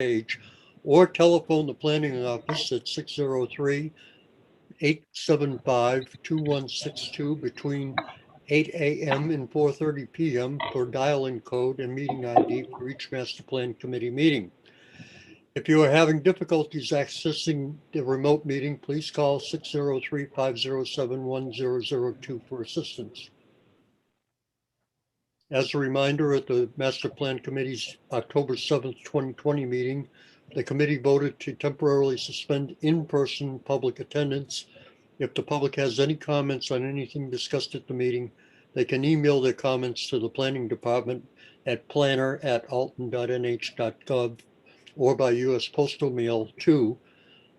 page, or telephone the planning office at 603-875-2162 between 8 a.m. and 4:30 p.m. for dial-in code and meeting ID for each master plan committee meeting. If you are having difficulties accessing the remote meeting, please call 603-507-1002 for assistance. As a reminder, at the Master Plan Committee's October 7th, 2020 meeting, the committee voted to temporarily suspend in-person public attendance. If the public has any comments on anything discussed at the meeting, they can email their comments to the Planning Department at planner@alton.nh.gov or by U.S. Postal Mail to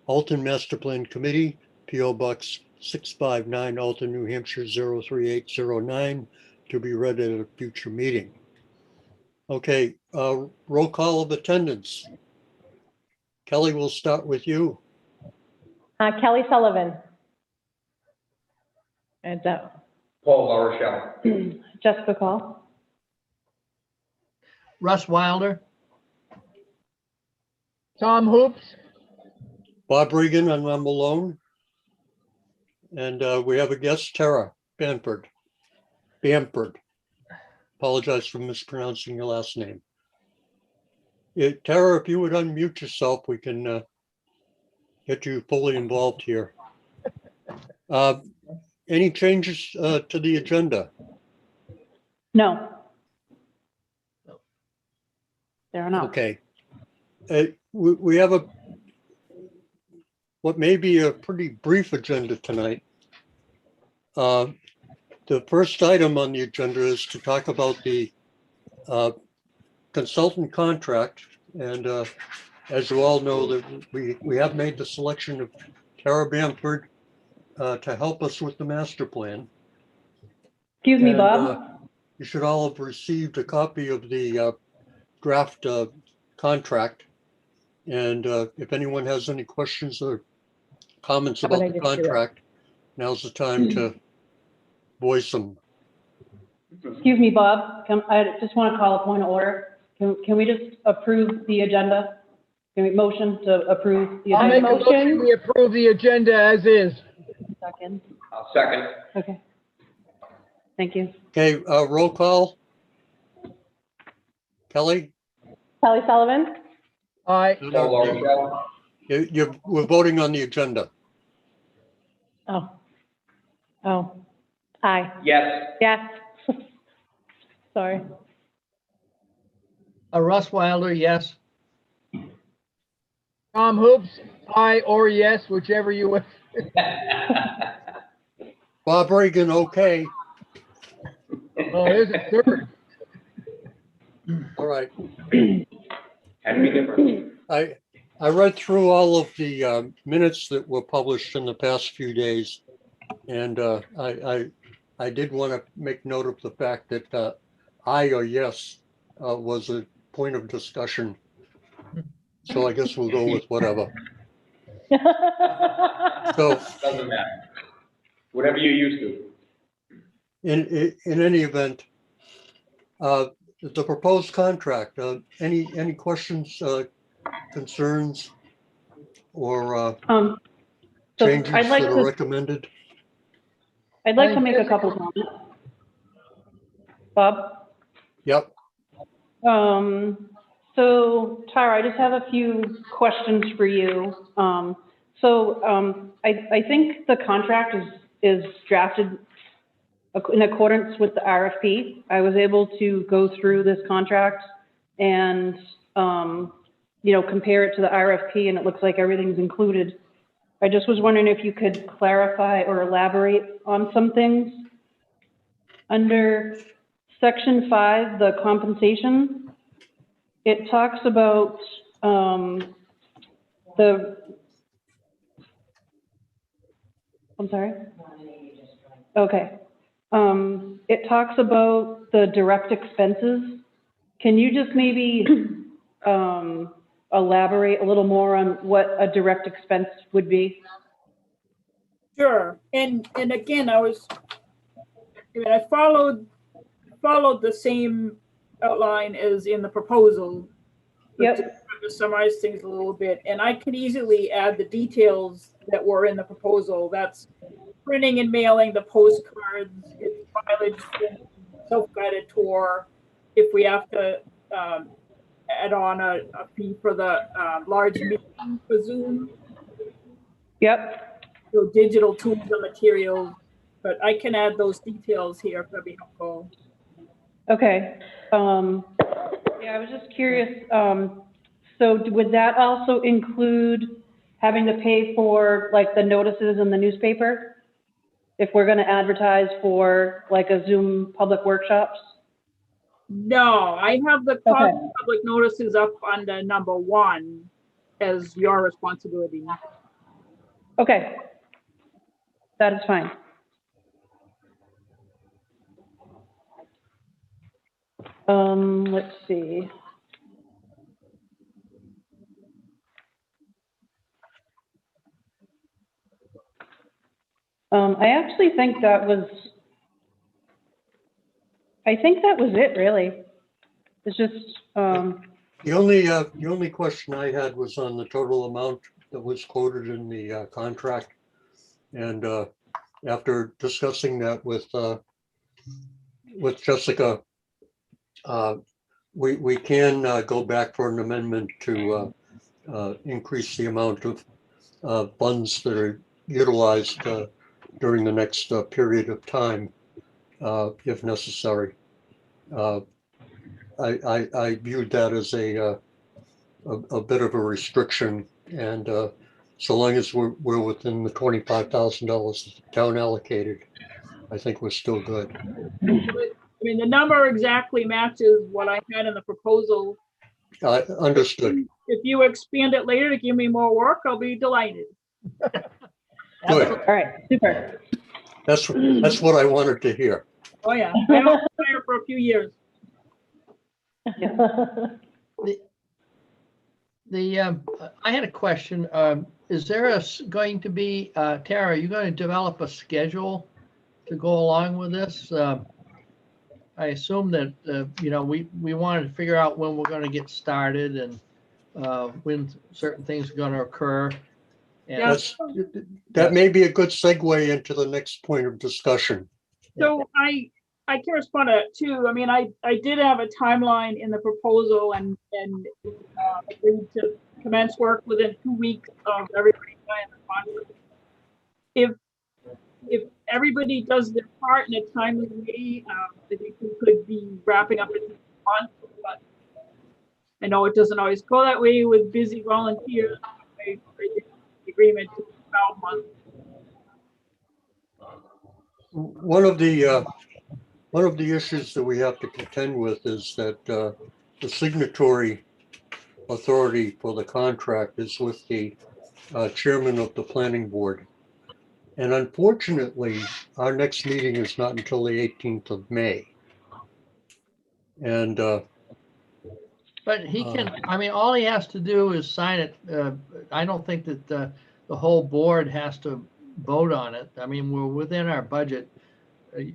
Alton Master Plan Committee, P.O. Box 659, Alton, New Hampshire 03809, to be read at a future meeting. Okay, roll call of attendance. Kelly, we'll start with you. Kelly Sullivan. And Paul LaRochelle. Jessica Call. Russ Wilder. Tom Hoops. Bob Regan, and I'm alone. And we have a guest, Tara Bamford. Apologize for mispronouncing your last name. Tara, if you would unmute yourself, we can get you fully involved here. Any changes to the agenda? No. There are not. Okay. We have what may be a pretty brief agenda tonight. The first item on the agenda is to talk about the consultant contract. And as you all know, that we have made the selection of Tara Bamford to help us with the master plan. Excuse me, Bob. You should all have received a copy of the draft contract. And if anyone has any questions or comments about the contract, now's the time to voice them. Excuse me, Bob. I just want to call a point of order. Can we just approve the agenda? Can we motion to approve the agenda? I'll make a motion. We approve the agenda as is. Second. I'll second. Okay. Thank you. Okay, roll call. Kelly? Kelly Sullivan. Aye. Paul LaRochelle. We're voting on the agenda. Oh. Aye. Yes. Yes. Sorry. Russ Wilder, yes. Tom Hoops, aye or yes, whichever you wish. Bob Regan, okay. Oh, there's a third. All right. Had to be different. I read through all of the minutes that were published in the past few days, and I did want to make note of the fact that aye or yes was a point of discussion. So I guess we'll go with whatever. So Doesn't matter. Whatever you're used to. in any event, the proposed contract, any questions, concerns, or So changes that are recommended? I'd like to make a couple comments. Bob? Yep. So Tara, I just have a few questions for you. I think the contract is drafted in accordance with the RFP. I was able to go through this contract and, compare it to the RFP, and it looks like everything's included. I just was wondering if you could clarify or elaborate on some things. Under Section 5, the compensation, it talks about I'm sorry? Okay. It talks about the direct expenses. Can you just maybe elaborate a little more on what a direct expense would be? Sure. And again, I followed the same outline as in the proposal. Yep. To summarize things a little bit, and I can easily add the details that were in the proposal. That's printing and mailing the postcards, it's mileage, self-guided tour. If we have to add on a fee for the large meeting for Zoom, Yep. so digital tools and materials. But I can add those details here if that'd be helpful. Okay. Yeah, I was just curious, so would that also include having to pay for like the notices in the newspaper? If we're gonna advertise for like a Zoom public workshops? No, I have the cost Okay. of public notices up under number 1 as your responsibility. Okay. That is fine. Let's see. I actually think that was it, really. It's just, The only question I had was on the total amount that was quoted in the contract. And after discussing that with Jessica, we can go back for an amendment to increase the amount of funds that are utilized during the next period of time, if necessary. I viewed that as a bit of a restriction, and so long as we're within the $25,000 town allocated, I think we're still good. I mean, the number exactly matches what I had in the proposal. Understood. If you expand it later to give me more work, I'll be delighted. Good. all right, super. That's what I wanted to hear. Oh, yeah. I don't retire for a few years. I had a question. Is there going to be, Tara, are you going to develop a schedule to go along with this? I assume that, we wanted to figure out when we're going to get started and when certain things are going to occur. And That may be a good segue into the next point of discussion. So I can respond to that too. I mean, I did have a timeline in the proposal and agreed to commence work within 2 weeks of everybody signing the contract. If everybody does their part in a timely way, I think we could be wrapping up in a month. But I know it doesn't always go that way with busy volunteers. I did the agreement to 12 months. One of the issues that we have to contend with is that the signatory authority for the contract is with the chairman of the planning board. And unfortunately, our next meeting is not until the 18th of May. And but he can, I mean, all he has to do is sign it. I don't think that the whole board has to vote on it. I mean, we're within our budget.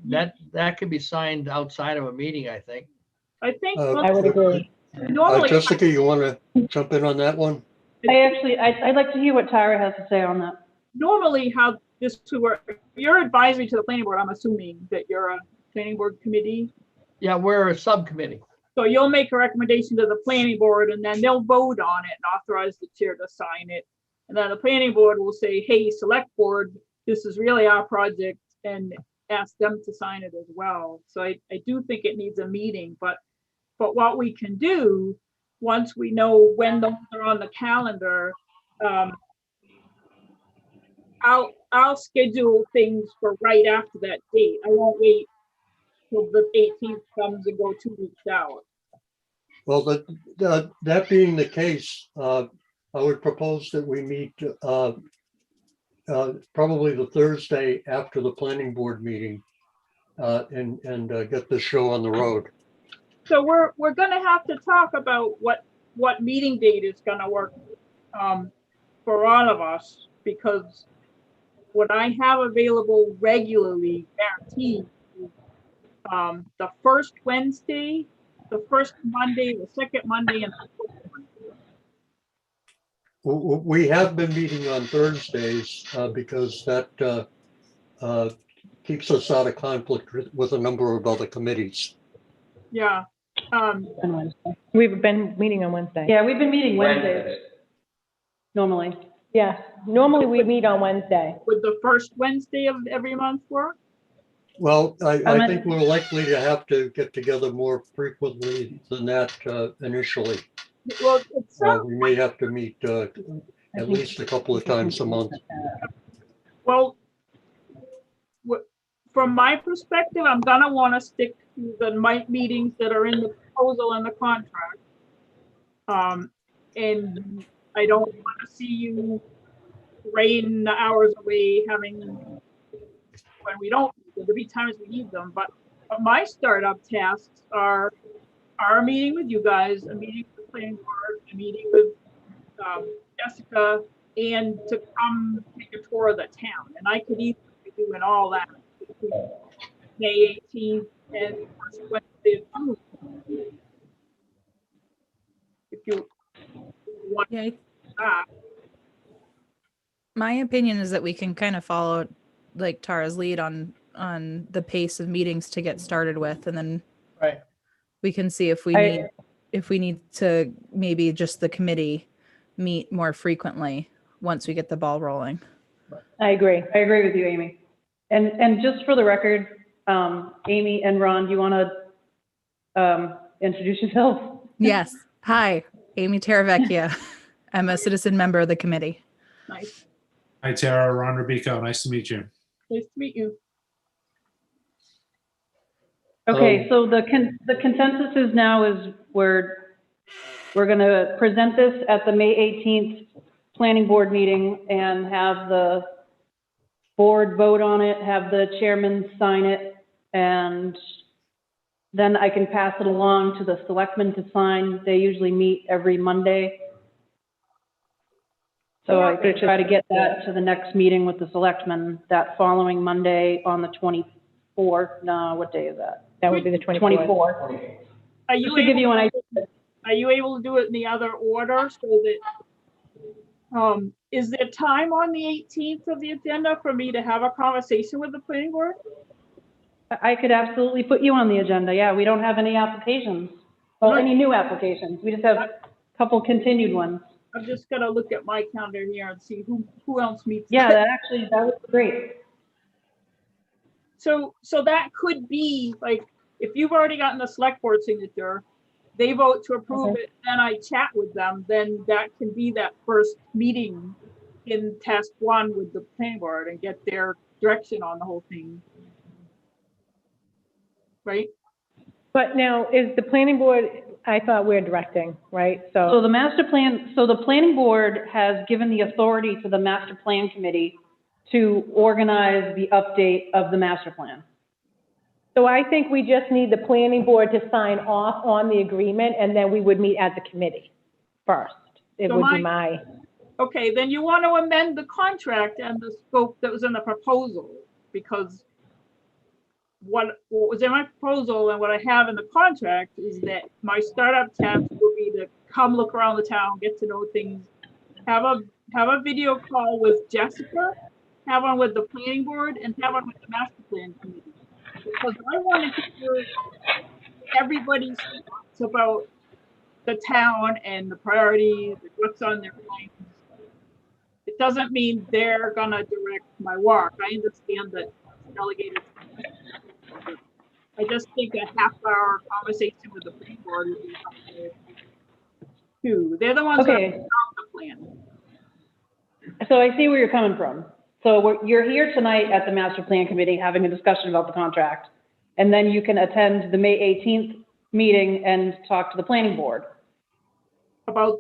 That could be signed outside of a meeting, I think. I think I would agree. normally, Jessica, you want to jump in on that one? I'd like to hear what Tara has to say on that. normally how this would work, you're advisory to the planning board, I'm assuming that you're a planning board committee. Yeah, we're a subcommittee. So you'll make a recommendation to the planning board and then they'll vote on it and authorize the chair to sign it. And then the planning board will say, hey, select board, this is really our project, and ask them to sign it as well. So I do think it needs a meeting, but what we can do, once we know when those are on the calendar, I'll schedule things for right after that date. I won't wait till the 18th comes and go 2 weeks out. Well, that being the case, I would propose that we meet probably the Thursday after the planning board meeting and get the show on the road. So we're going to have to talk about what meeting date is going to work for all of us, because what I have available regularly, guaranteed, the first Wednesday, the first Monday, the second Monday, and the fourth Monday. We have been meeting on Thursdays because that keeps us out of conflict with a number of other committees. Yeah. On Wednesday. We've been meeting on Wednesday. Yeah, we've been meeting Wednesdays Wednesdays. normally. Yeah, normally we meet on Wednesday. Would the first Wednesday of every month work? Well, I mean- think we're likely to have to get together more frequently than that initially. Well, it's We may have to meet at least a couple of times a month. well, from my perspective, I'm gonna want to stick to the meetings that are in the proposal and the contract. And I don't want to see you rain the hours away having when we don't. There'll be times we need them, but my startup tasks are a meeting with you guys, a meeting with the planning board, a meeting with Jessica, and to come take a tour of the town. And I could easily be doing all that between May 18th and first Wednesday of June. If you want Yeah, that. my opinion is that we can kind of follow like Tara's lead on the pace of meetings to get started with, and then Right. we can see if we need to maybe just the committee meet more frequently once we get the ball rolling. I agree. I agree with you, Amy. And just for the record, Amy and Ron, do you want to introduce yourselves? Yes. Hi, Amy Teravecchia. I'm a citizen member of the committee. Nice. Hi, Tara. Ron Rubico. Nice to meet you. Nice to meet you. Okay, so the consensus is now is we're going to present this at the May 18th planning board meeting and have the board vote on it, have the chairman sign it, and then I can pass it along to the selectmen to sign. They usually meet every Monday. So I could try to get that to the next meeting with the selectmen that following Monday on the 24th. No, what day is that? That would be the 24th. 24th. Are Just you to give able, you an idea. are you able to do it in the other order so that, is there time on the 18th of the agenda for me to have a conversation with the planning board? I could absolutely put you on the agenda. Yeah, we don't have any applications. Well, any new applications. We just have a couple continued ones. I'm just gonna look at my calendar here and see who else meets. Yeah, that was great. So that could be like, if you've already gotten the select board signature, they vote to approve it, then I chat with them, then that can be that first meeting in task one with the planning board and get their direction on the whole thing. Right? But now, is the planning board, I thought we're directing, right? So So, the master plan, so the planning board has given the authority to the master plan committee to organize the update of the master plan. so I think we just need the planning board to sign off on the agreement, and then we would meet as a committee first. It So would be my, Okay, then you want to amend the contract and the scope that was in the proposal, because what was in my proposal and what I have in the contract is that my startup task will be to come look around the town, get to know things, have a video call with Jessica, have one with the planning board, and have one with the master plan committee. Because I wanted to hear everybody's thoughts about the town and the priorities, and what's on their minds. It doesn't mean they're gonna direct my work. I understand that it's delegated. I just think a half-hour conversation with the planning board would be helpful too. They're the ones that Okay. are on the plan. So I see where you're coming from. So you're here tonight at the master plan committee having a discussion about the contract. And then you can attend the May 18th meeting and talk to the planning board. About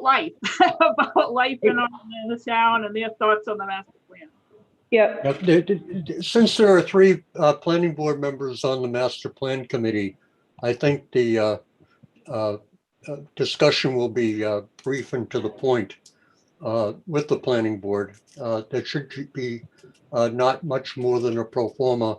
life, about life in the town and their thoughts on the master plan. Yep. Since there are three planning board members on the master plan committee, I think the discussion will be brief and to the point with the planning board. There should be not much more than a pro forma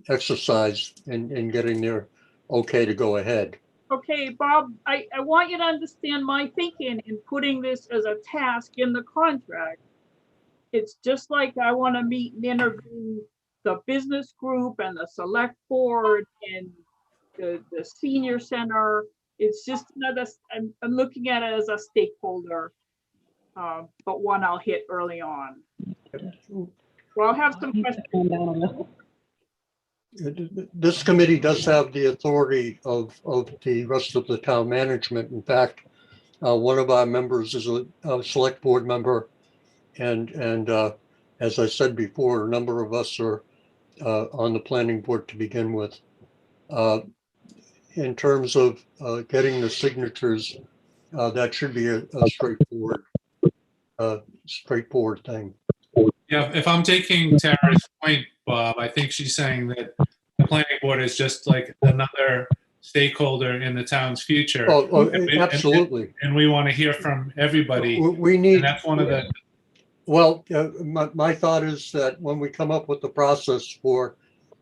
exercise in getting their okay to go ahead. Okay, Bob, I want you to understand my thinking in putting this as a task in the contract. It's just like I want to meet and interview the business group and the select board and the senior center. It's just another, I'm looking at it as a stakeholder, but one I'll hit early on. Well, I'll have some questions. Calm down on this. This committee does have the authority of the rest of the town management. In fact, one of our members is a select board member. And as I said before, a number of us are on the planning board to begin with. In terms of getting the signatures, that should be a straightforward thing. Yeah, if I'm taking Tara's point, Bob, I think she's saying that the planning board is just like another stakeholder in the town's future. Oh, And we- absolutely. And we want to hear from everybody. We And need, that's one of the, well, my thought is that when we come up with the process for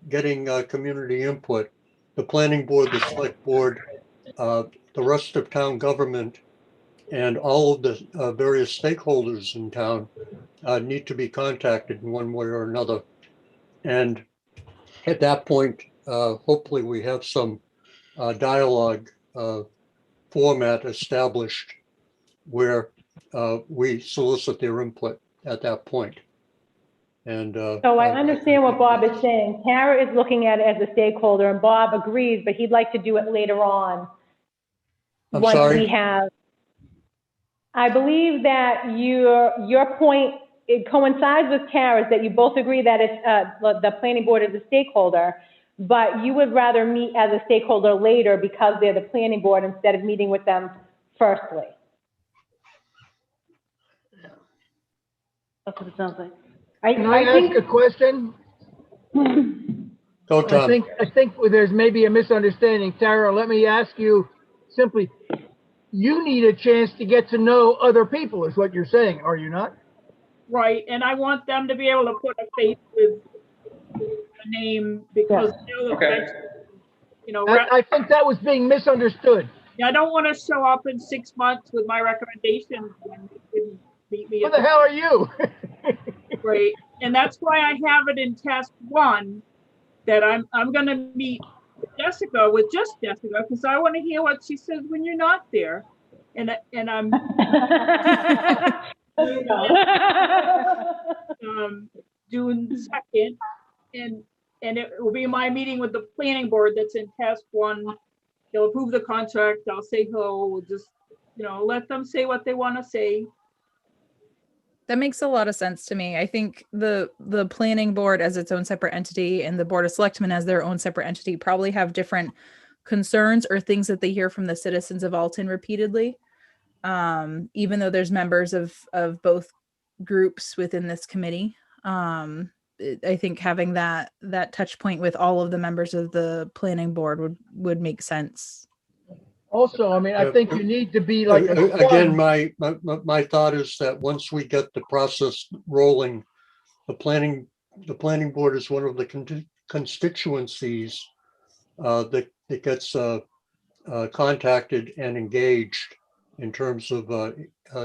getting community input, the planning board, the select board, the rest of town government, and all of the various stakeholders in town need to be contacted in one way or another. And at that point, hopefully we have some dialogue format established where we solicit their input at that point. And So I understand what Bob is saying. Tara is looking at it as a stakeholder, and Bob agrees, but he'd like to do it later on. I'm Once sorry? we have, I believe that your point, it coincides with Tara's, that you both agree that it's, the planning board is a stakeholder, but you would rather meet as a stakeholder later because they're the planning board instead of meeting with them firstly. That's what it sounds like. Can I ask a question? Go, Tom. I think there's maybe a misunderstanding. Tara, let me ask you simply, you need a chance to get to know other people is what you're saying, are you not? Right, and I want them to be able to put a face with a name because they'll Okay. eventually, you know, I think that was being misunderstood. I don't want to show up in 6 months with my recommendations when they didn't beat me. What the hell are you? Right, and that's why I have it in task 1 that I'm gonna meet Jessica with just Jessica because I want to hear what she says when you're not there, and I'm doing the second, and it will be my meeting with the planning board that's in task 1. They'll approve the contract. I'll say hello. We'll just, you know, let them say what they want to say. That makes a lot of sense to me. I think the planning board as its own separate entity and the board of selectmen as their own separate entity probably have different concerns or things that they hear from the citizens of Alton repeatedly. Even though there's members of both groups within this committee. I think having that touch point with all of the members of the planning board would make sense. Also, I mean, I think you need to be like a Again, my thought is that once we get the process rolling, the planning board is one of the constituencies that gets contacted and engaged in terms of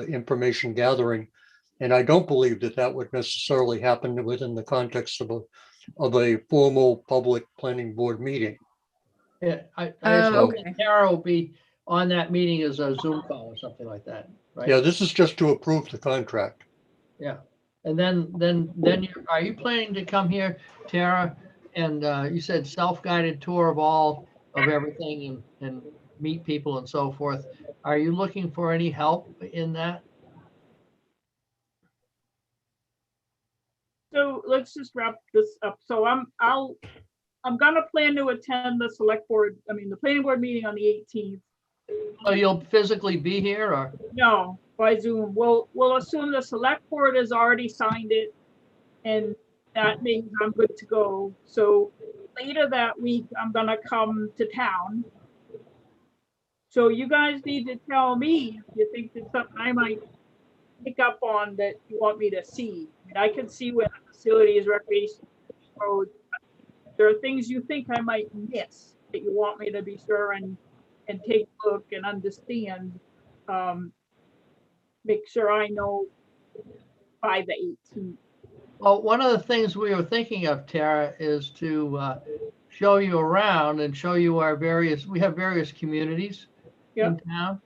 information gathering. And I don't believe that would necessarily happen within the context of a formal public planning board meeting. Yeah, I Oh, assume okay. Tara will be on that meeting as a Zoom call or something like that, right? Yeah, this is just to approve the contract. Yeah. And then are you planning to come here, Tara? And you said self-guided tour of everything and meet people and so forth. Are you looking for any help in that? So let's just wrap this up. So I'm gonna plan to attend the the planning board meeting on the 18th. Oh, you'll physically be here or? No, by Zoom. We'll assume the select board has already signed it, and that means I'm good to go. So later that week, I'm gonna come to town. So you guys need to tell me if you think there's something I might pick up on that you want me to see. I mean, I can see where the facility is recreation road. There are things you think I might miss that you want me to be sure and and take a look and understand, make sure I know by the 18th. Well, one of the things we were thinking of, Tara, is to show you around and show you we have various communities in town,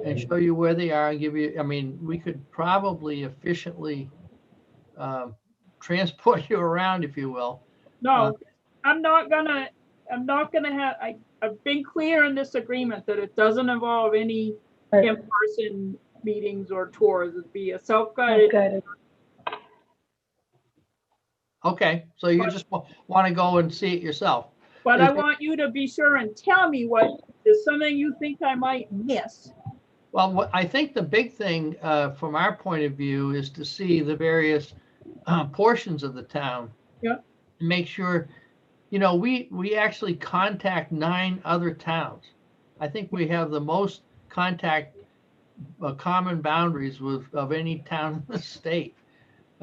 and show you where they are and give you, I mean, we could probably efficiently transport you around, if you will. No, I'm not gonna have, I've been clear in this agreement that it doesn't involve any Right. in-person meetings or tours. It'd be a self-guided. Good. Okay, so you just want to go and see it yourself. But I Is it- want you to be sure and tell me what is something you think I might miss. Well, what I think the big thing from our point of view is to see the various portions of the town. Yeah. Make sure, you know, we actually contact 9 other towns. I think we have the most contact common boundaries of any town in the state.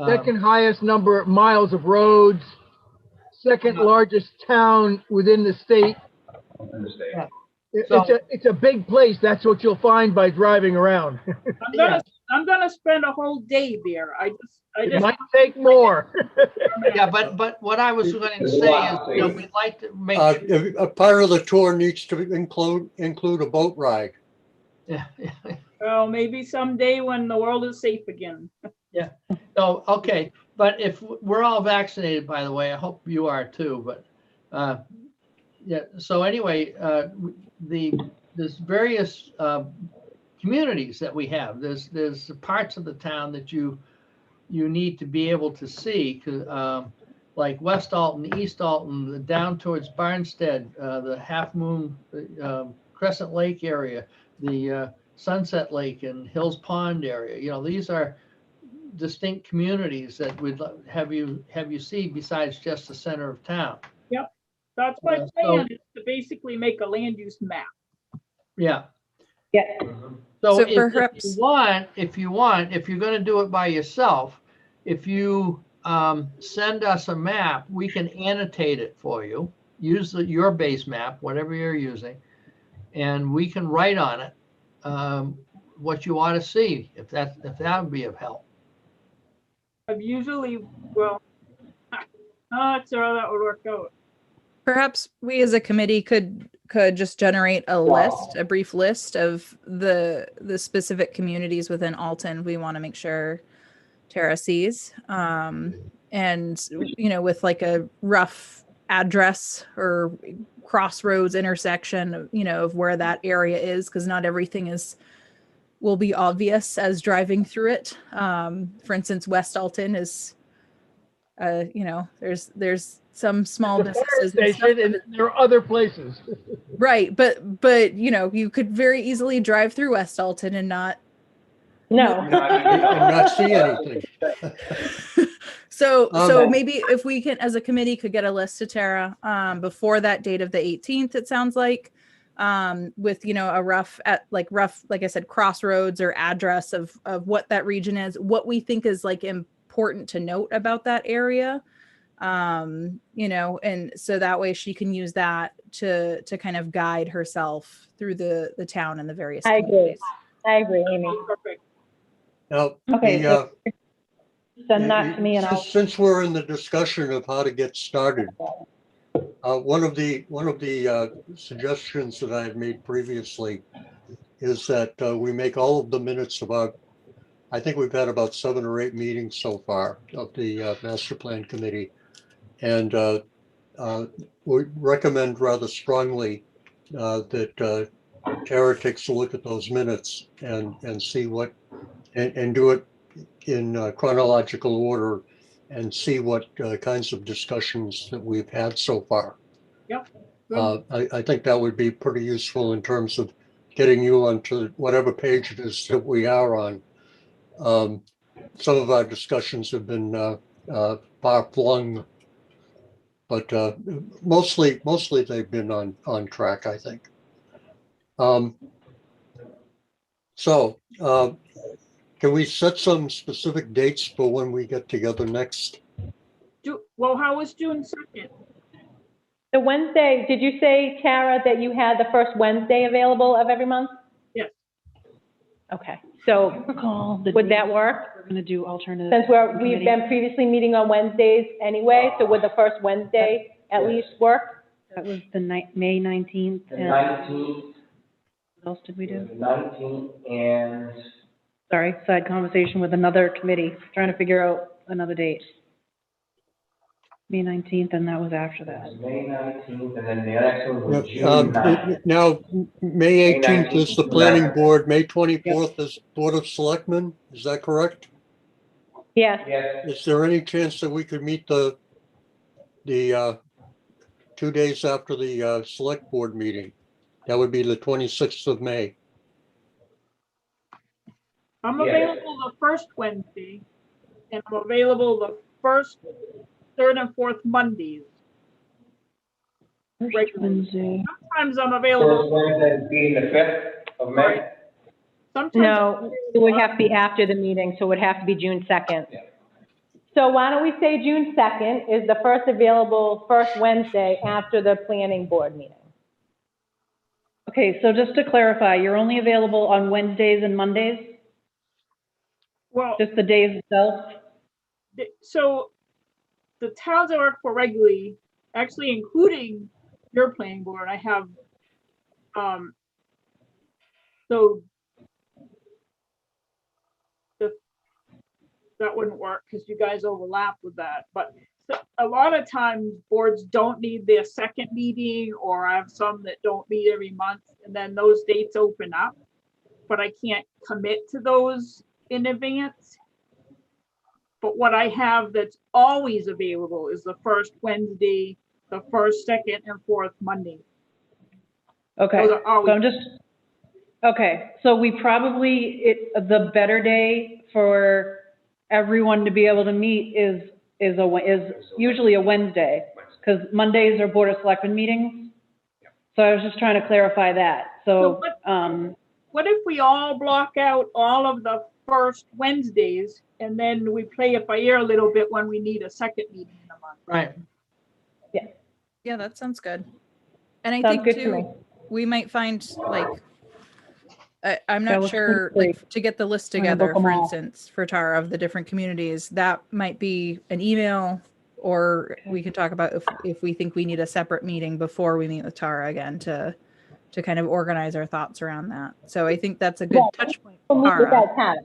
Second highest number of miles of roads, second largest town within the state. Yeah. It's a big place. That's what you'll find by driving around. I'm gonna spend a whole day there. I It just might take more. Yeah, but what I was going to say is, you know, we'd like to make sure. A part of the tour needs to include a boat ride. Yeah. well, maybe someday when the world is safe again. So, okay, but if we're all vaccinated, by the way, I hope you are too, but, yeah, so anyway, there's various, communities that we have. There's parts of the town that you need to be able to see, like West Alton, East Alton, down towards Barnstead, the Half Moon, Crescent Lake area, the, Sunset Lake and Hills Pond area. You know, these are distinct communities that we'd have you see besides just the center of town. That's my So- plan, is to basically make a land use map. Yeah. Yeah. So So if perhaps- if you're going to do it by yourself, if you send us a map, we can annotate it for you. Use your base map, whatever you're using, and we can write on it what you want to see, if that would be of help. I've usually, well, not sure how that would work out. Perhaps we as a committee could just generate a brief list of the specific communities within Alton we want to make sure Tara sees. And, you know, with like a rough address or crossroads intersection, you know, of where that area is, because not everything will be obvious as driving through it. For instance, West Alton is, you know, there's some small There's a fire businesses and stuff, station, and there are other places. right, but you know, you could very easily drive through West Alton and not No. And not see anything. so maybe if we can as a committee could get a list to Tara before that date of the 18th, it sounds like, with, you know, a rough, like I said, crossroads or address of what that region is, what we think is like important to note about that area. You know, and so that way she can use that to kind of guide herself through the town and the various I agree. communities. I agree, Amy. Perfect. Now, Okay, the, Send that to me and I'll. since we're in the discussion of how to get started, one of the suggestions that I had made previously is that we make all of the minutes about, I think we've had about 7 or 8 meetings so far of the master plan committee. And we recommend rather strongly that Tara takes a look at those minutes and see what, and do it in chronological order and see what kinds of discussions that we've had so far. Yep. I think that would be pretty useful in terms of getting you onto whatever page it is that we are on. Some of our discussions have been far-flung, but mostly they've been on track, I think. So can we set some specific dates for when we get together next? Well, how was June 2nd? The Wednesday, did you say, Tara, that you had the first Wednesday available of every month? Yes. Okay, so Recall the would that date work? we're gonna do alternative. Since we've been previously meeting on Wednesdays anyway, so would the first Wednesday at least work? That was the May 19th. The And 19th, what else did we do? the 19th, and Sorry, side conversation with another committee, trying to figure out another date. May 19th, and that was after that. May 19th, and then the next one was Yep, June 9th. Now, May 18th is the 19th. planning board, May 24th is Board of Selectmen, is that correct? Yes, Yes, Is there any chance that we could meet the 2 days after the select board meeting? That would be the 26th of May. I'm Yeah. available the first Wednesday, and I'm available the first, third, and fourth Mondays. First Regularly. Wednesday. Sometimes I'm first available, Wednesday being the 5th of May. Right. sometimes. no, it would have to be after the meeting, so it would have to be June 2nd. Yeah. So why don't we say June 2nd is the first available, first Wednesday after the planning board meeting? Okay, so just to clarify, you're only available on Wednesdays and Mondays, Well, just the days itself? so the towns I work for regularly, actually including your planning board, I have, so that wouldn't work because you guys overlap with that. But a lot of times boards don't need their second meeting, or I have some that don't meet every month, and then those dates open up. But I can't commit to those in advance. But what I have that's always available is the first Wednesday, the first, second, and fourth Monday. Okay, Those are so always, I'm just, okay, so we probably, the better day for everyone to be able to meet is usually a Wednesday, because Mondays are Board of Selectmen meetings. So I was just trying to clarify that, so, what if we all block out all of the first Wednesdays, and then we play it by ear a little bit when we need a second meeting in a month? Right. Yeah, that sounds good. And I Sounds think good to me. too, we might find like, I'm That not looks sure, great. like to get the list I'm gonna book together, 'em for all. instance, for Tara of the different communities, that might be an email, or we could talk about if we think we need a separate meeting before we meet with Tara again to kind of organize our thoughts around that. So I think that's a good touch point. We'll meet with Tara. that time.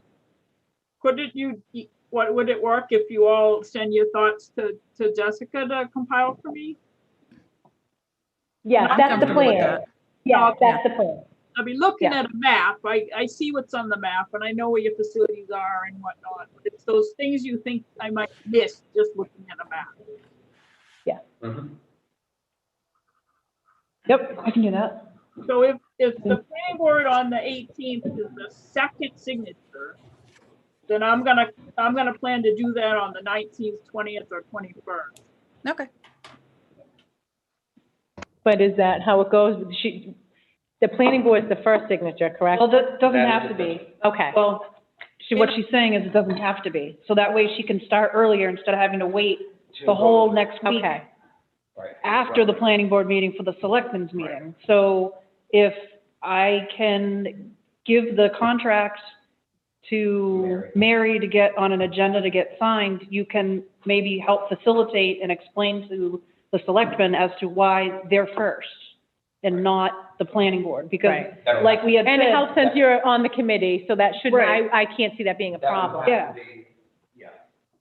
What would it work if you all send your thoughts to Jessica to compile for me? Yes, I'm that's the comfortable with plan. that. Yes, that's the plan. I'll be looking Yeah. at a map. I see what's on the map, and I know where your facilities are and whatnot. But it's those things you think I might miss just looking at a map. Mhm. yep, I can do that. So if the planning board on the 18th is the second signature, then I'm gonna plan to do that on the 19th, 20th, or 21st. Okay. But is that how it goes? The planning board is the first signature, correct? Well, that doesn't have to be. Okay. Well, what she's saying is it doesn't have to be. So that way she can start earlier instead of having to wait the whole next week Okay. Right. after the planning board meeting for the selectmen's meeting. So if I can give the contract to Mary to get on an agenda to get signed, you can maybe help facilitate and explain to the selectmen as to why they're first and not the planning board. Because Right. like we had And it helps said, since you're on the committee, so that shouldn't, Right. I can't see that being a That would problem. have Yeah. to be- Yeah.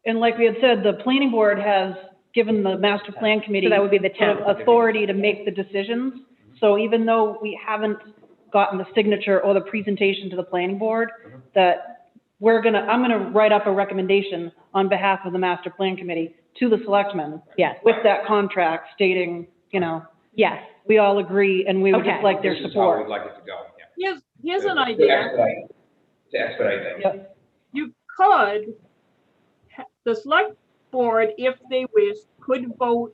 and like we had said, the planning board has given the master plan committee So that would be the sort of 10th. authority to make the decisions. So even though we haven't gotten the signature or the presentation to the planning board, that I'm gonna write up a recommendation on behalf of the master plan committee to the selectmen Yes, with that contract stating, yes. we all agree and we would just Okay. like their This is how we'd support. like it to go, yeah. Here's an To idea. expedite things. Yep. You could, the select board, if they wish, could vote,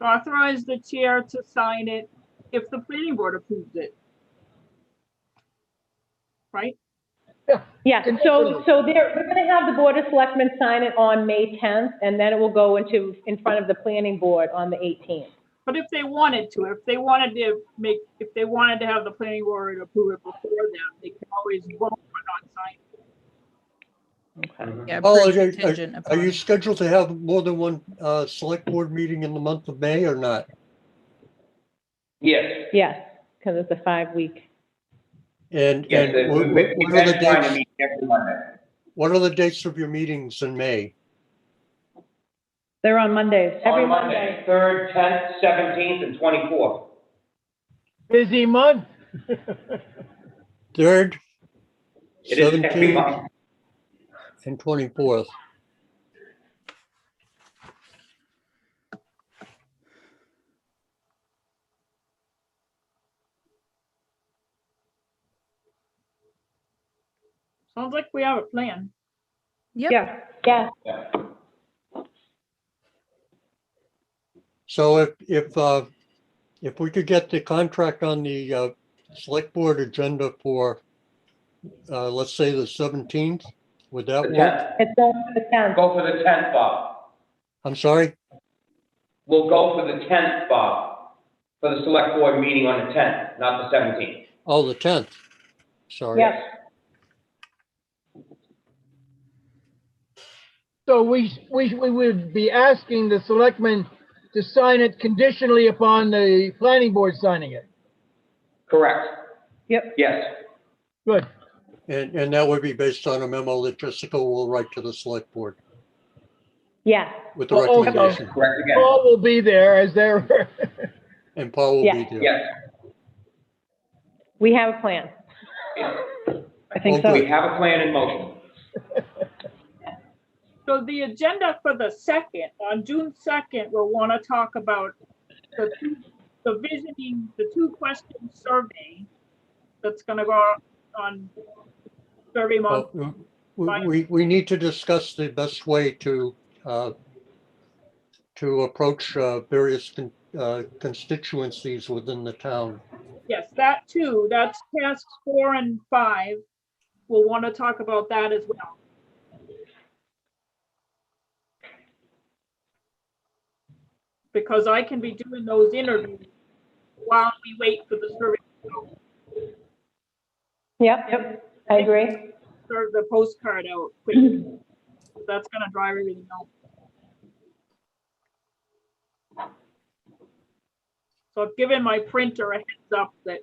authorize the chair to sign it if the planning board approves it. Right? Yes, so we're gonna have the Board of Selectmen sign it on May 10th, and then it will go in front of the planning board on the 18th. But if they wanted to, if they wanted to have the planning board approve it before that, they can always vote but not sign. Mhm. Yeah, Oh, approve contingent are you upon. scheduled to have more than one select board meeting in the month of May or not? Yes, Yes, because it's a 5-week. And yes, what we've are the been trying to dates? meet every Monday. What are the dates of your meetings in May? They're on Mondays. Every On Monday, 3rd, 10th, 17th, and 24th. Busy month. 3rd, It is every 17th, month. and 24th. Sounds like we have a plan. Yep. Yeah. Yeah, Yeah. So if we could get the contract on the select board agenda for, let's say the 17th, would The that work? 10th. it's on the 10th. Go for the 10th, Bob. I'm sorry? We'll go for the 10th, Bob, for the select board meeting on the 10th, not the 17th. Oh, the 10th. Sorry. Yep. So we would be asking the selectmen to sign it conditionally upon the planning board signing it. Correct. Yep. Yes. Good. And that would be based on a memo that Jessica will write to the select board Yeah, with the Oh, recommendation. Correct again. Paul will be there as their, And Paul will be Yeah. there. Yes. we have a plan. I think Oh, so. We have a plan in motion. So the agenda for the 2nd, on June 2nd, we'll want to talk about the visioning, the 2-question survey that's going to go on survey month. Well, we need to discuss the best way to approach various constituencies within the town. Yes, that too. That's tasks 4 and 5. We'll want to talk about that as well. Because I can be doing those interviews while we wait for the survey to go. Yep, I agree. Serve the postcard out quickly. That's gonna drive everything out. So I've given my printer a heads up that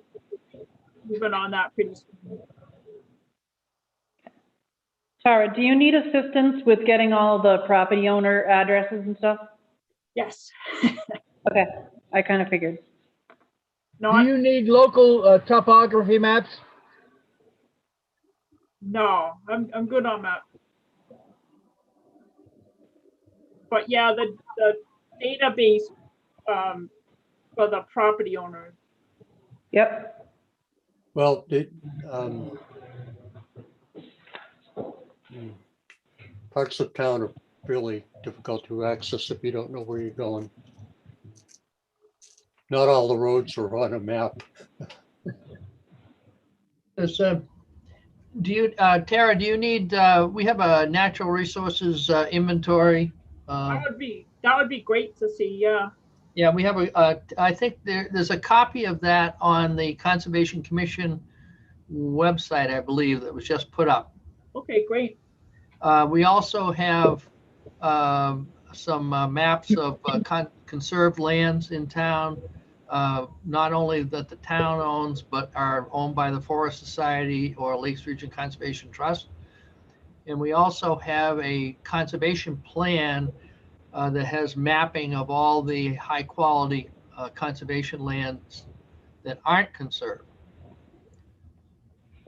we've been on that pretty soon. Tara, do you need assistance with getting all the property owner addresses and stuff? Yes. Okay, I kind of figured. No, do you need local topography maps? no, I'm good on that. But yeah, the database for the property owners. Yep. Well, parts of town are really difficult to access if you don't know where you're going. Not all the roads are on a map. Do you, Tara, do you need, we have a natural resources inventory. That would be great to see, yeah. Yeah, we have I think there's a copy of that on the Conservation Commission website, I believe, that was just put up. Okay, great. We also have some maps of conserved lands in town, not only that the town owns, but are owned by the Forest Society or Lakes Region Conservation Trust. And we also have a conservation plan that has mapping of all the high quality conservation lands that aren't conserved.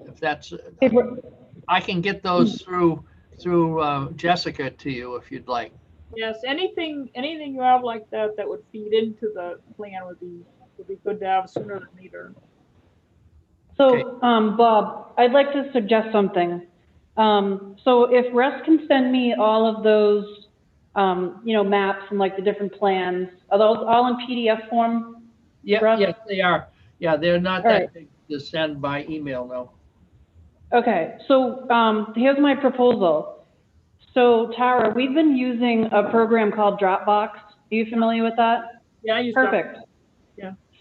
If that's, I can get those through Jessica to you if you'd like. Yes, anything you have like that would feed into the plan would be good to have sooner than later. So, Okay. Bob, I'd like to suggest something. So if Russ can send me all of those, maps and like the different plans, are those all in PDF form? Yeah, Russ? yes, they are. Yeah, they're not All that right. big to send by email, no. Okay, so here's my proposal. So Tara, we've been using a program called Dropbox. Are you familiar with that? Yeah, I use that. Perfect.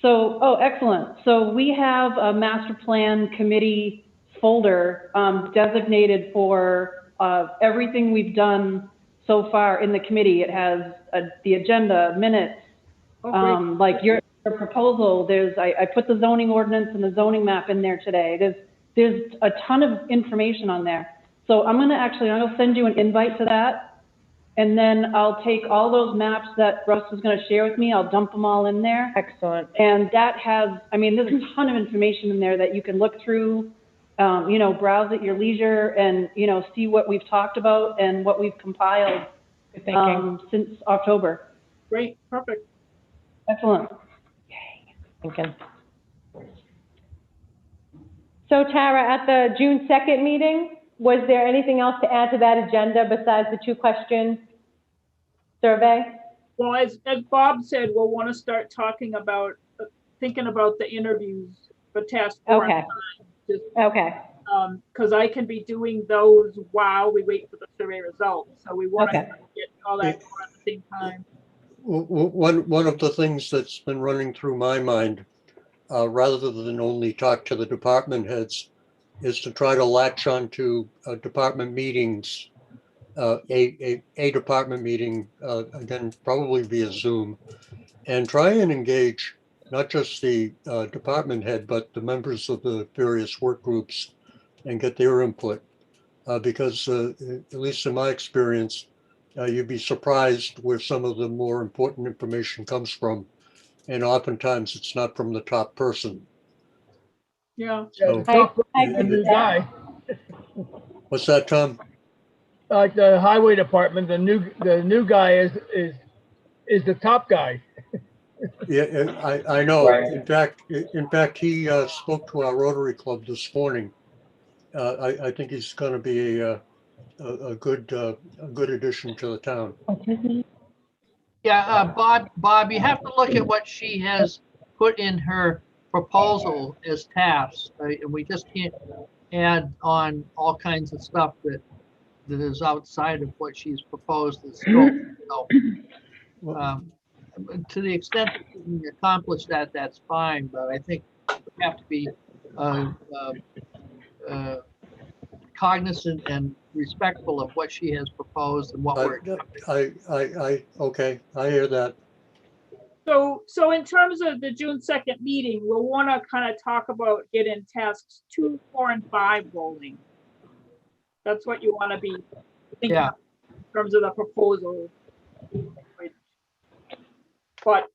So, oh, excellent. So we have a master plan committee folder designated for everything we've done so far in the committee. It has the agenda, minutes, Oh, great. like your proposal. I put the zoning ordinance and the zoning map in there today. There's a ton of information on there. So I'll send you an invite to that. And then I'll take all those maps that Russ is going to share with me, I'll dump them all in there. Excellent. And that has, I mean, there's a ton of information in there that you can look through, browse at your leisure and, see what we've talked about and what we've compiled Good thinking. since October. Great, perfect. Excellent. Thinking. So Tara, at the June 2nd meeting, was there anything else to add to that agenda besides the 2-question survey? Well, as Bob said, we'll want to start talking about, thinking about the interviews for task force. Okay. Okay. Because I can be doing those while we wait for the survey results. So we want to Okay. get all that going at the same time. One of the things that's been running through my mind, rather than only talk to the department heads, is to try to latch onto department meetings, a department meeting, again, probably via Zoom, and try and engage not just the department head, but the members of the various work groups and get their input. Because at least in my experience, you'd be surprised where some of the more important information comes from. And oftentimes it's not from the top person. Yeah. Yeah, the top person, the new guy. What's that, Tom? Like the highway department, the new guy is the top guy. Yeah, I know. Right. In fact, he spoke to our Rotary Club this morning. I think he's going to be a good addition to the town. Yeah, Bob, you have to look at what she has put in her proposal as tasks. And we just can't add on all kinds of stuff that is outside of what she's proposed as scope. So, to the extent that you can accomplish that, that's fine. But I think we have to be cognizant and respectful of what she has proposed and what we're. Okay, I hear that. So in terms of the June 2nd meeting, we'll want to kind of talk about getting tasks 2, 4, and 5 rolling. That's what you want to be thinking Yeah. of in terms of the proposal. But,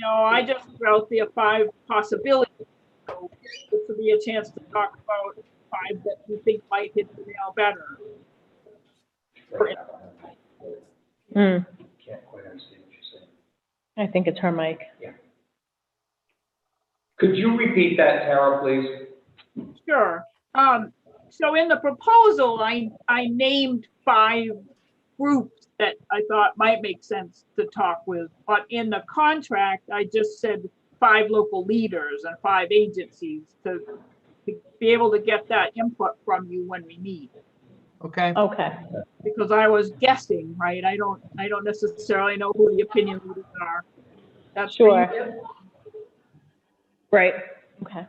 I just threw out the 5 possibilities. So this will be a chance to talk about 5 that you think might hit the nail better. Can't quite understand what you're saying. I think it's her mic. Could you repeat that, Tara, please? Sure. So in the proposal, I named 5 groups that I thought might make sense to talk with. But in the contract, I just said 5 local leaders and 5 agencies to be able to get that input from you when we meet. Okay. Okay. Because I was guessing, right? I don't necessarily know who the opinion leaders are. That's Sure. for you. Right. Okay.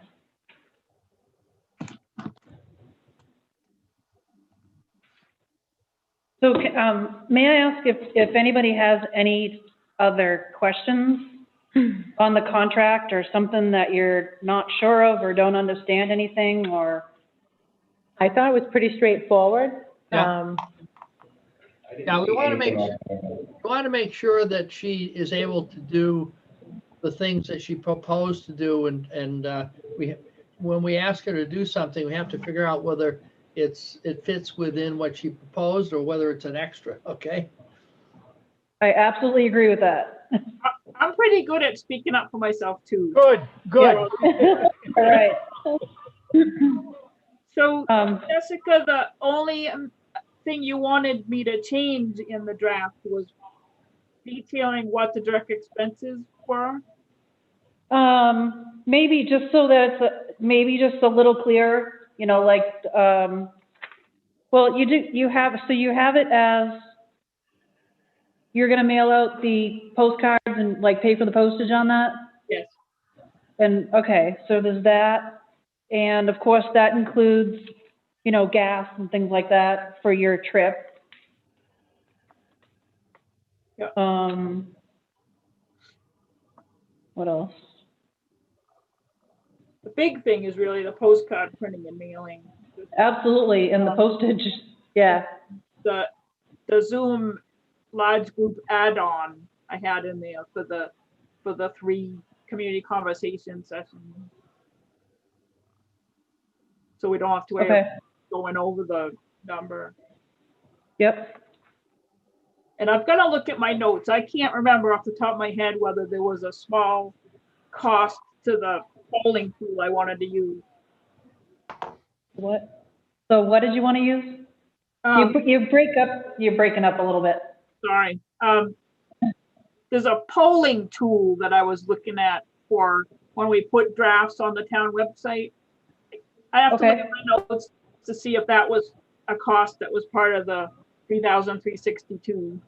So may I ask if anybody has any other questions on the contract or something that you're not sure of or don't understand anything or? I thought it was pretty straightforward. Yeah. Yeah, we want to make sure that she is able to do the things that she proposed to do, and when we ask her to do something, we have to figure out whether it fits within what she proposed or whether it's an extra. Okay. I absolutely agree with that. I'm pretty good at speaking up for myself too. Good. All right. So Jessica, the only thing you wanted me to change in the draft was detailing what the direct expenses were. Maybe just so that it's maybe just a little clearer, well, you have it as you're going to mail out the postcards and pay for the postage on that? Yes. And, okay, so there's that. And of course, that includes, you know, gas and things like that for your trip. Yeah. What else? The big thing is really the postcard printing and mailing. Absolutely, and the postage, yeah. The Zoom large group add-on I had in there for the 3 community conversation sessions. So we don't have to worry Okay, about going over the number. yep. And I've got to look at my notes. I can't remember off the top of my head whether there was a small cost to the polling tool I wanted to use. What? So what did you want to use? You're breaking up a little bit. Sorry. There's a polling tool that I was looking at for when we put drafts on the town website. I have to look at my notes to see if that was a cost that was part of the 3,362.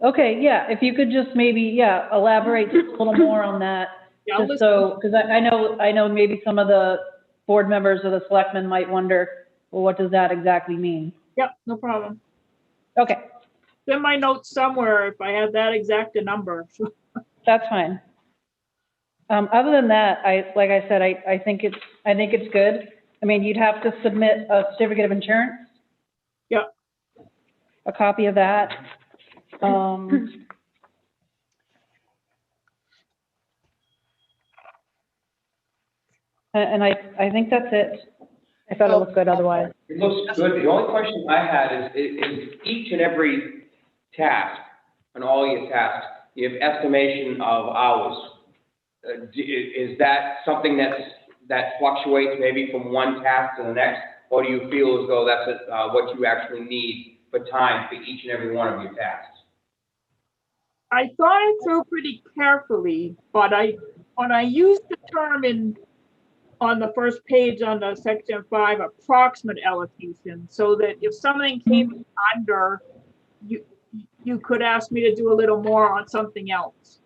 Okay, yeah, if you could just maybe, yeah, elaborate just a little more on that. Yeah, Just so, because I know maybe some of the board members or the selectmen might wonder, well, what does that exactly mean? Yep, no problem. Okay, It's in my notes somewhere if I had that exact number. that's fine. Other than that, like I said, I think it's good. I mean, you'd have to submit a certificate of insurance. Yep. A copy of that. And I think that's it. I thought it looked good otherwise. It looks good. The only question I had is each and every task, and all your tasks, you have estimation of hours. Is that something that fluctuates maybe from one task to the next? Or do you feel as though that's what you actually need for time for each and every one of your tasks? I thought it through pretty carefully, but when I used the term on the first page on the section 5, approximate allocation, so that if something came under, you could ask me to do a little more on something else.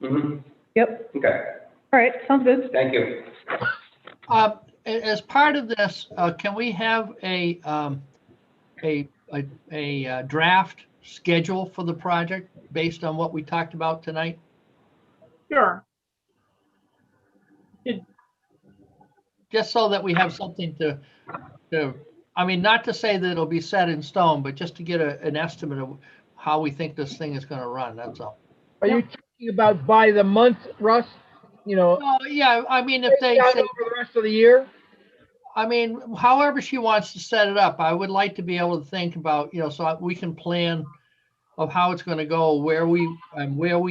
Mm-hmm. Yep. Okay. All right, sounds good. Thank you. As part of this, can we have a draft schedule for the project based on what we talked about tonight? Sure. Just so that we have something to, I mean, not to say that it'll be set in stone, but just to get an estimate of how we think this thing is going to run, that's all. Are you talking about by the month, Russ? You know, Yeah, I mean, if they out say, over the rest of the year? I mean, however she wants to set it up, I would like to be able to think about, so we can plan of how it's going to go, where we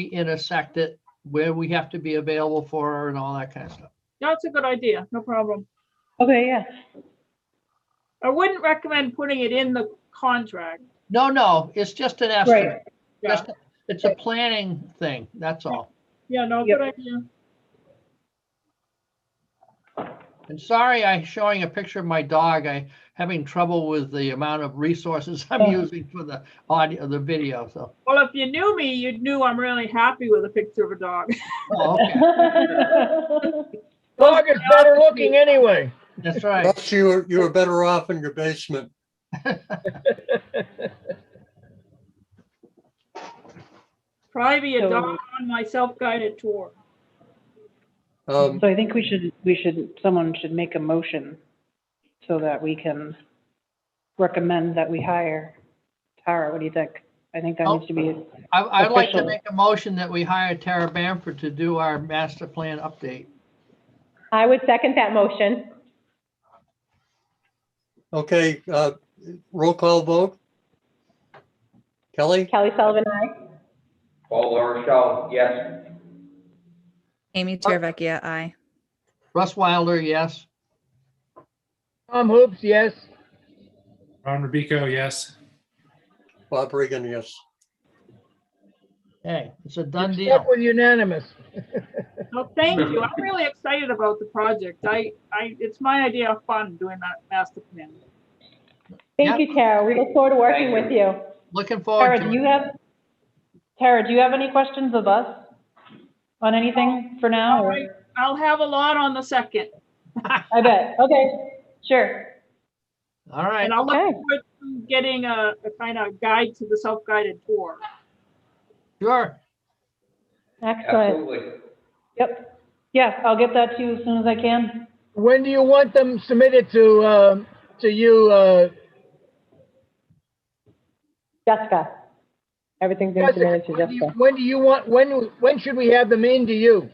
intersect it, where we have to be available for her and all that kind of stuff. That's a good idea. No problem. Okay, yeah. I wouldn't recommend putting it in the contract. No, it's just an estimate. Right. Yeah. It's a planning thing, that's all. Yeah, no, Yep. good idea. And sorry, I'm showing a picture of my dog. I'm having trouble with the amount of resources I'm using for the audio, the video, so. Well, if you knew me, you'd knew I'm really happy with a picture of a dog. Oh, okay, Dog is better looking anyway. that's right. Russ, you were better off in your basement. Probably be a So- dog on my self-guided tour. Um, So I think someone should make a motion so that we can recommend that we hire Tara. What do you think? I think that needs to be, I'd like to Official. make a motion that we hire Tara Bamford to do our master plan update. I would second that motion. okay, roll call vote. Kelly? Kelly Sullivan, aye. Paul Rochelle, yes. Amy Teravecchia, aye. Russ Wilder, yes. Tom Hoops, yes. Ron Rubico, yes. Bob Regan, yes. Hey, it's a done Stuck deal. with unanimous. No, thank you. I'm really excited about the project. It's my idea of fun doing that master plan. Thank you, Tara. We look forward to working Thank with you. Looking forward Tara, to do it. you have any questions of us? on anything for now? All or- right, I'll have a lot on the 2nd. I bet. Okay, sure. All right. And I'll look Okay. forward to getting a kind of guide to the self-guided tour. Sure. Excellent. Absolutely. Yep. Yeah, I'll get that to you as soon as I can. When do you want them submitted to you, Jessica. Everything's been Jessica? submitted to Jessica. When do you want, when should we have them in to you?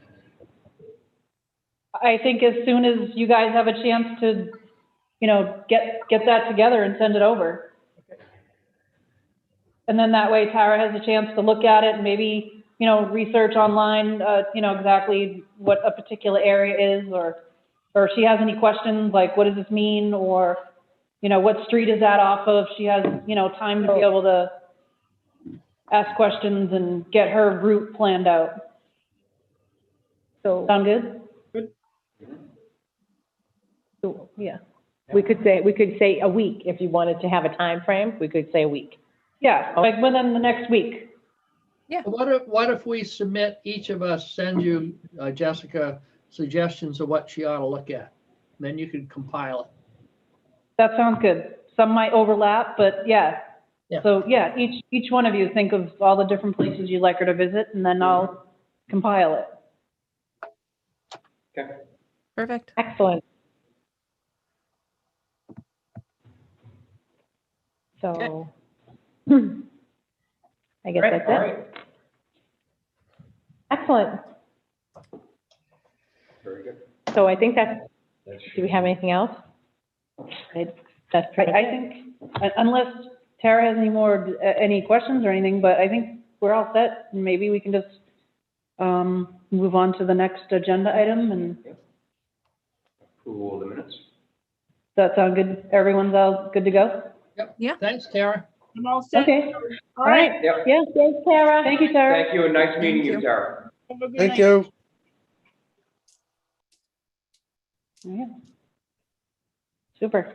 I think as soon as you guys have a chance to, get that together and send it over. And then that way Tara has a chance to look at it and maybe, research online, exactly what a particular area is, or if she has any questions, like, what does this mean? Or, what street is that off of? She has, time to be able to ask questions and get her route planned out. So, Sound good? yeah, we could say a week if you wanted to have a time frame. We could say a week. Yeah, like within the next week. What if we submit, each of us send you, Jessica, suggestions of what she ought to look at? Then you can compile it. That sounds good. Some might overlap, but yeah. Yeah. So yeah, each one of you think of all the different places you'd like her to visit, and then I'll compile it. Okay. Perfect. Excellent. So, I guess that's All it. right. Excellent. Very good. So I think do we have anything else? That's pretty I much it. think, unless Tara has any questions or anything, but I think we're all set. Maybe we can just, move on to the next agenda item, and does Approval of the minutes. that sound good? Everyone's all good to go? Yep. Yeah. Thanks, Tara. I'm all set. Okay, All right. Yep. Yeah, thanks, Tara. thank you, Tara. Thank you, and nice meeting Thank you, you. Tara. Have a good Thank night. you. Yeah. Super.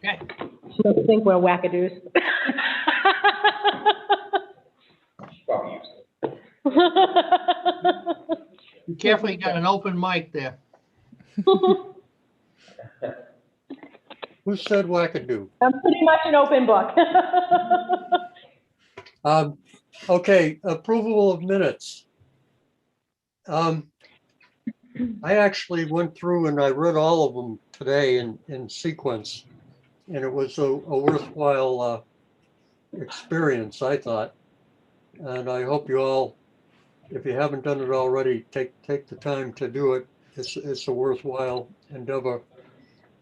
Okay. She doesn't think we're wackadoos. Probably used Be careful, you got an open mic there. Who said wackadoo? I'm pretty much an open book. Okay, approval of minutes. I actually went through and I read all of them today in sequence, and it was a worthwhile experience, I thought. And I hope you all, if you haven't done it already, take the time to do it. It's a worthwhile endeavor.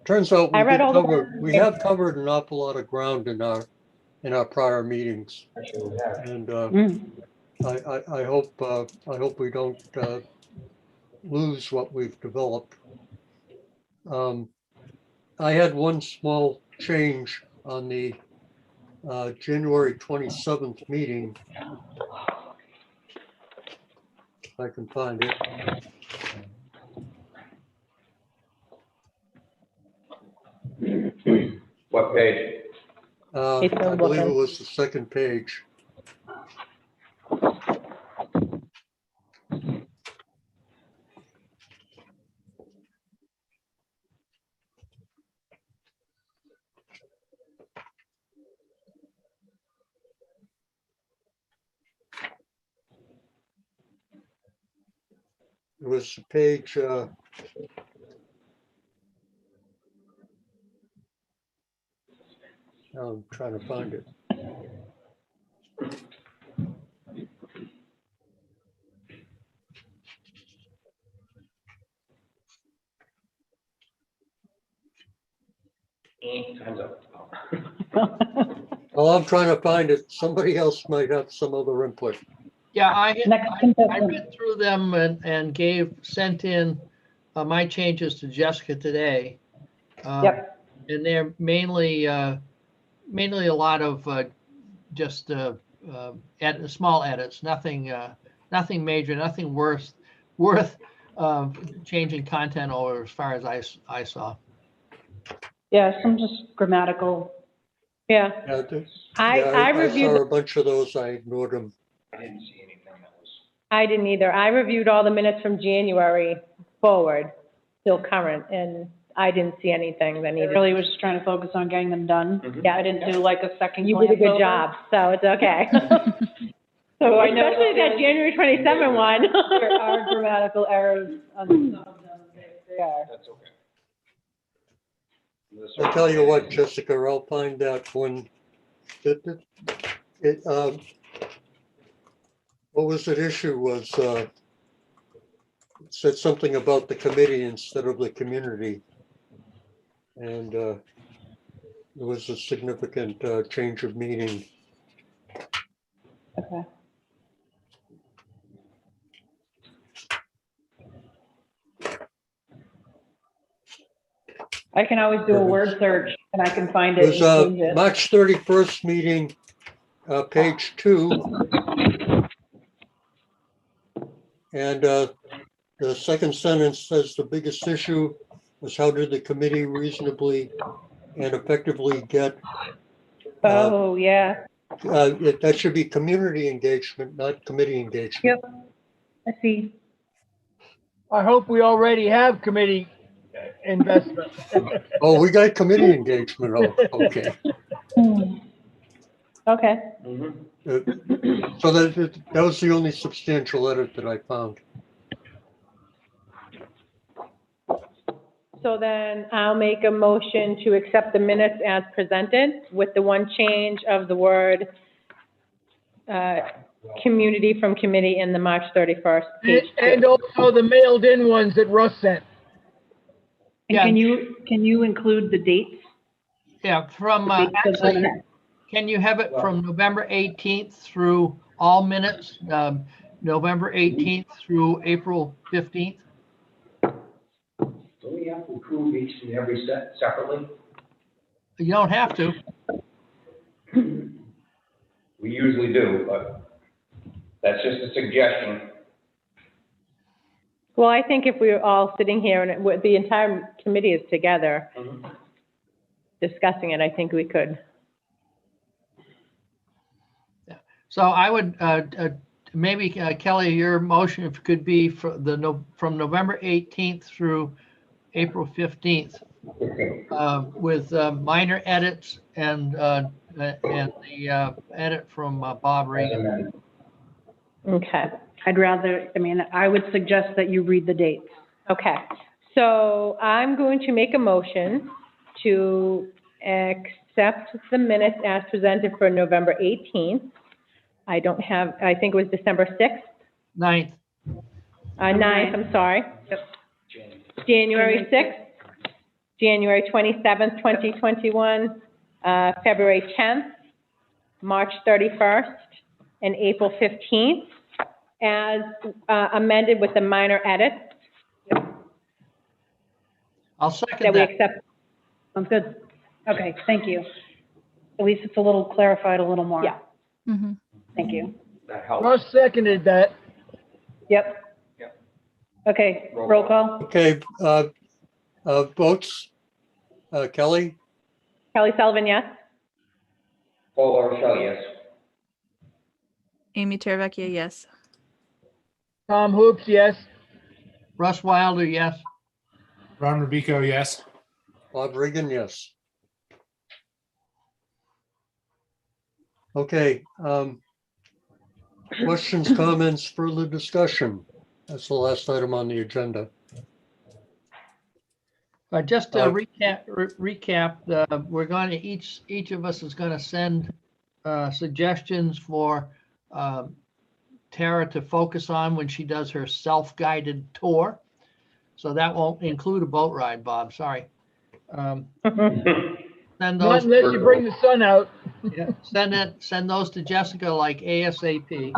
Turns out I read all we have covered an awful lot of ground in our prior meetings, Actually, we have. and Mm. I hope we don't lose what we've developed. I had one small change on the January 27th meeting. If I can find it. What page? It's I still believe it looking. was the second page. It was page, I'm trying to find it. Time's up. Well, I'm trying to find it. Somebody else might have some other input. Yeah, Next I contestant. read through them and sent in my changes to Jessica today. Yep. And they're mainly a lot of just small edits, nothing major, nothing worth changing content over as far as I saw. Yeah, some just grammatical. Yeah, Yeah, I I reviewed saw a bunch of those. I ignored them. I didn't see anything that was. I didn't either. I reviewed all the minutes from January forward, still current, and I didn't see anything that I needed. really was just trying to focus on getting them done. Mhm. Yeah, I didn't do like a second You glance did a good over. job, so it's okay. So I know Especially that January 27 one. there are grammatical errors on some of them. They are. That's okay. I'll tell you what, Jessica, I'll find out when, what was at issue was, it said something about the committee instead of the community. And it was a significant change of meaning. Okay. I can always do a word search and I can find It it was and change it. March 31st meeting, page 2. And the second sentence says the biggest issue was how did the committee reasonably and effectively get, Oh, yeah, that should be community engagement, not committee engagement. Yep. I see. I hope we already have committee investment. Oh, we got committee engagement. Oh, okay. Okay. Mhm. So that was the only substantial edit that I found. So then I'll make a motion to accept the minutes as presented with the one change of the word community from committee in the March 31st page And 2. also the mailed-in ones that Russ sent. And Yeah. can you include the dates? Yeah, from, The dates of the actually, minutes? can you have it from November 18th through all minutes, November 18th through April 15th? Don't we have to approve each and every set separately? You don't have to. We usually do, but that's just a suggestion. Well, I think if we were all sitting here and the entire committee is together Mhm. discussing it, I think we could. So I would, maybe Kelly, your motion if it could be from November 18th through April 15th, with minor edits and the edit from Bob Regan. Okay. I would suggest that you read the dates. Okay, so I'm going to make a motion to accept the minutes as presented for November 18th. I think it was December 6th, 9th, 9th, I'm sorry. January 6th, January 27th, 2021, February 10th, March 31st, and April 15th, as amended with the minor edits I'll second that we that. accept. Sounds good. Okay, thank you. At least it's a little clarified a little more. Yeah. Mhm. Thank you. That helps. Russ seconded that. Yep. Yep. Okay, Roll roll call. Okay, votes. Kelly, Kelly Sullivan, yes? Paul Rochelle, yes. Amy Teravecchia, yes. Tom Hoops, yes. Russ Wilder, yes. Ron Rubico, yes. Bob Regan, yes. Okay, questions, comments, further discussion? That's the last item on the agenda. Just to recap, we're going to, each of us is going to send suggestions for Tara to focus on when she does her self-guided tour. So that won't include a boat ride, Bob, sorry. Send Not those, unless you bring the sun out. yeah, send those to Jessica like ASAP.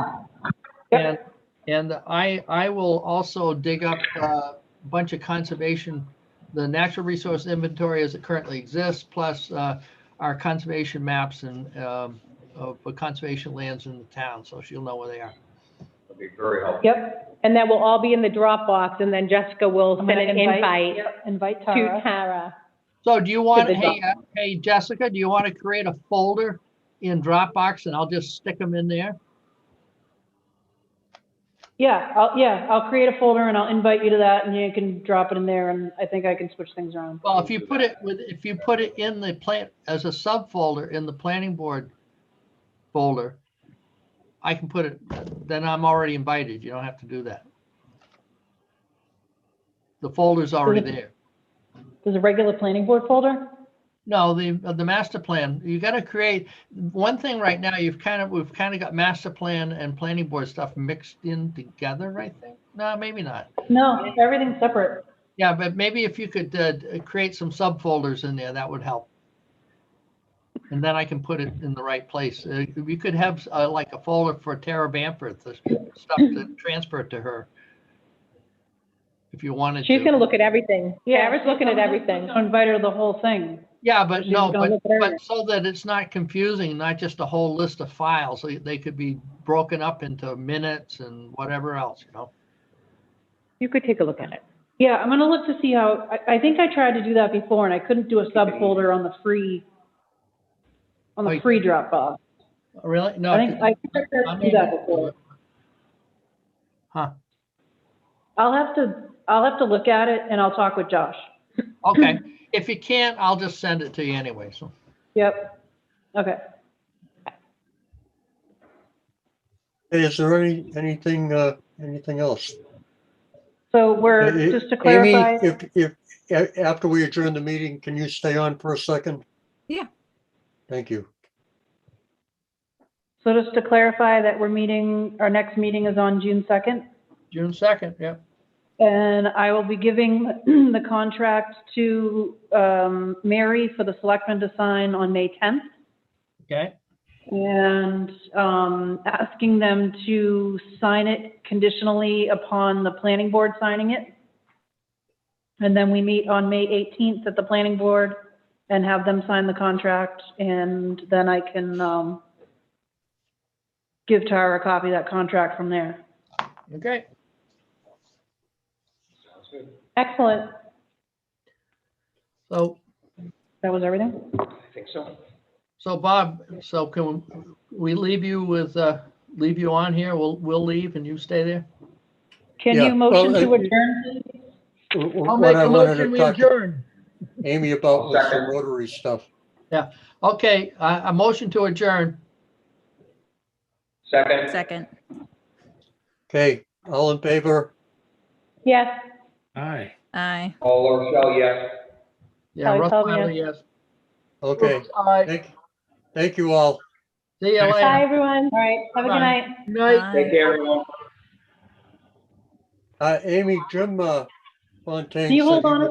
And I will also dig up a bunch of conservation, the natural resource inventory as it currently exists, plus our conservation maps and of conservation lands in the town, so she'll know where they are. That'd be very helpful. Yep, and that will all be in the Dropbox, and then Jessica will I'm send gonna an invite invite to Tara. Tara. So do you want, the hey Jessica, do you want to create a folder in Dropbox and I'll just stick them in there? Yeah, I'll create a folder and I'll invite you to that and you can drop it in there and I think I can switch things around. Well, if you put it in the plant as a subfolder in the planning board folder, I can put it, then I'm already invited. You don't have to do that. The folder's already there. There's a regular planning board folder? No, the master plan, you got to create, one thing right now, we've kind of got master plan and planning board stuff mixed in together, I think. No, maybe not. No, everything's separate. Yeah, but maybe if you could create some subfolders in there, that would help. And then I can put it in the right place. You could have like a folder for Tara Bamford, the stuff to transfer to her. If you wanted to. She's gonna look at everything. Yeah, Tara's looking at everything. I'll invite her to the whole thing. Yeah, but She's no, gonna look at but so that it's not confusing, not just a whole list of files. They could be broken up into minutes and whatever else, you know? You could take a look at it. Yeah, I'm gonna look to see how, I think I tried to do that before and I couldn't do a subfolder on the free Dropbox. Really? No. I think I tried to do that before. Huh. I'll have to look at it and I'll talk with Josh. Okay. If you can't, I'll just send it to you anyway, so. Yep. Okay. Hey, is there anything else? So we're, just to clarify. Amy, if after we adjourn the meeting, can you stay on for a second? Yeah. Thank you. So just to clarify that our next meeting is on June 2nd. June 2nd, yeah. And I will be giving the contract to Mary for the selectmen to sign on May 10th. Okay. And asking them to sign it conditionally upon the planning board signing it. And then we meet on May 18th at the planning board and have them sign the contract. And then I can give Tara a copy of that contract from there. Okay. Sounds good. Excellent. So, That was everything? I think so. so Bob, so can we leave you with, leave you on here? We'll leave and you stay there? Can Yeah, you motion well, to adjourn? I'll What make I a wanted motion, to we talk to adjourn. Amy about was the Second. Rotary stuff. Okay, a motion to adjourn. Second, Second. Okay, all in favor? Yes. Aye. Aye. all Rochelle, yes. Yeah, Kelly Russ Sullivan, Wiley, yes. Okay, Oops, aye. thank you all. See you Thanks. later. Bye, everyone. All right, have a good Bye. night. Night. Take care, everyone. Amy, Jim Fontaine Can you said hold he on would